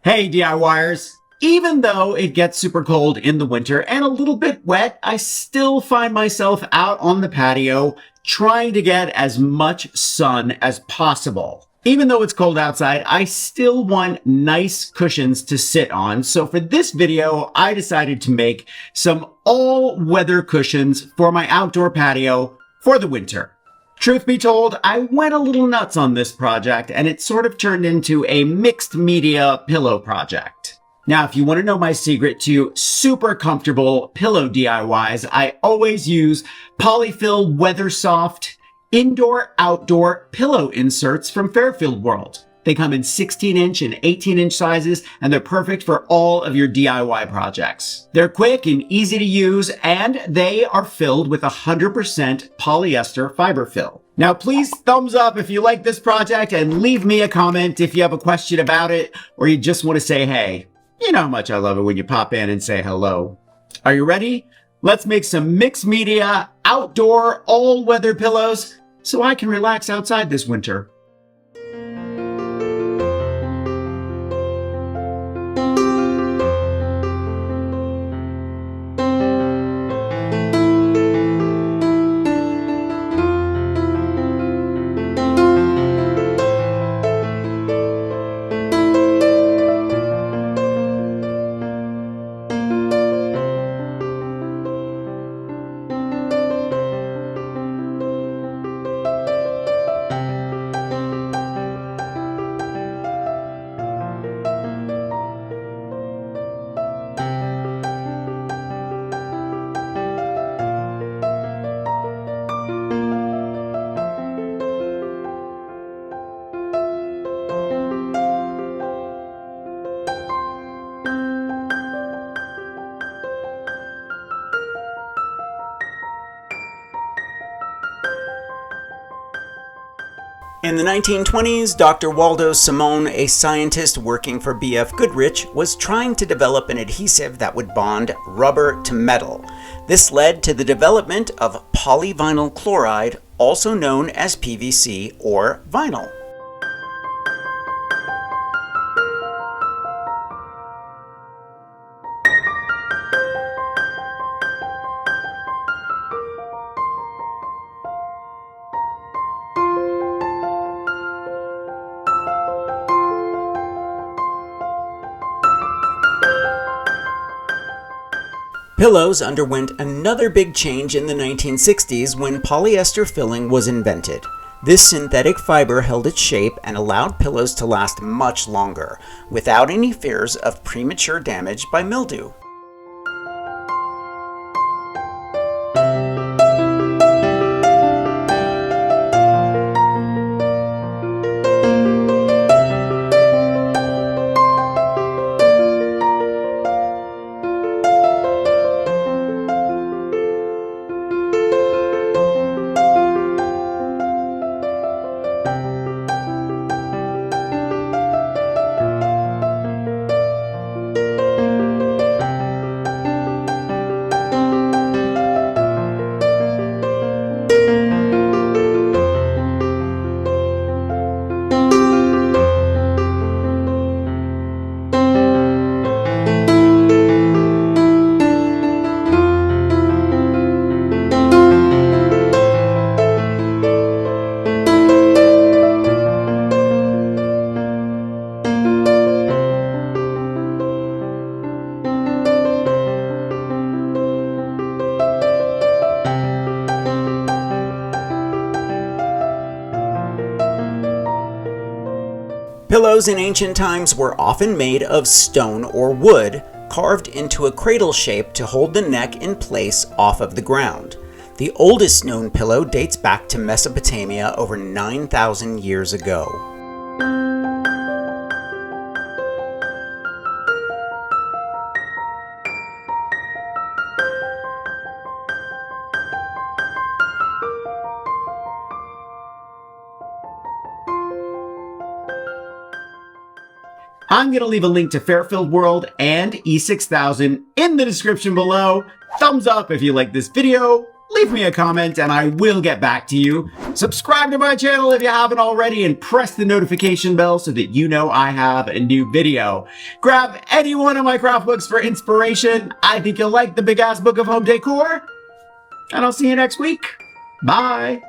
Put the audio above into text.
Hey DIYers! Even though it gets super cold in the winter and a little bit wet, I still find myself out on the patio trying to get as much sun as possible. Even though it's cold outside, I still want nice cushions to sit on. So for this video, I decided to make some all-weather cushions for my outdoor patio for the winter. Truth be told, I went a little nuts on this project and it sort of turned into a mixed media pillow project. Now, if you want to know my secret to super comfortable pillow DIYs, I always use Poly-fil Weather Soft indoor-outdoor pillow inserts from Fairfield World. They come in 16-inch and 18-inch sizes, and they're perfect for all of your DIY projects. They're quick and easy to use, and they are filled with 100% polyester fiber fill. Now, please thumbs up if you like this project, and leave me a comment if you have a question about it, or you just want to say hey. You know how much I love it when you pop in and say hello. Are you ready? Let's make some mixed media, outdoor, all-weather pillows so I can relax outside this winter. In the 1920s, Dr. Waldo Simone, a scientist working for B.F. Goodrich, was trying to develop an adhesive that would bond rubber to metal. This led to the development of polyvinyl chloride, also known as PVC or vinyl. Pillows underwent another big change in the 1960s when polyester filling was invented. This synthetic fiber held its shape and allowed pillows to last much longer, without any fears of premature damage by mildew. Pillows in ancient times were often made of stone or wood, carved into a cradle shape to hold the neck in place off of the ground. The oldest known pillow dates back to Mesopotamia over 9,000 years ago. I'm going to leave a link to Fairfield World and E6000 in the description below. Thumbs up if you like this video. leave me a comment and I will get back to you. Subscribe to my channel if you haven't already and press the notification bell so that you know I have a new video. Grab any one of my craft books for inspiration. I think you'll like the Big Ass Book of Home Decor. And I'll see you next week. Bye.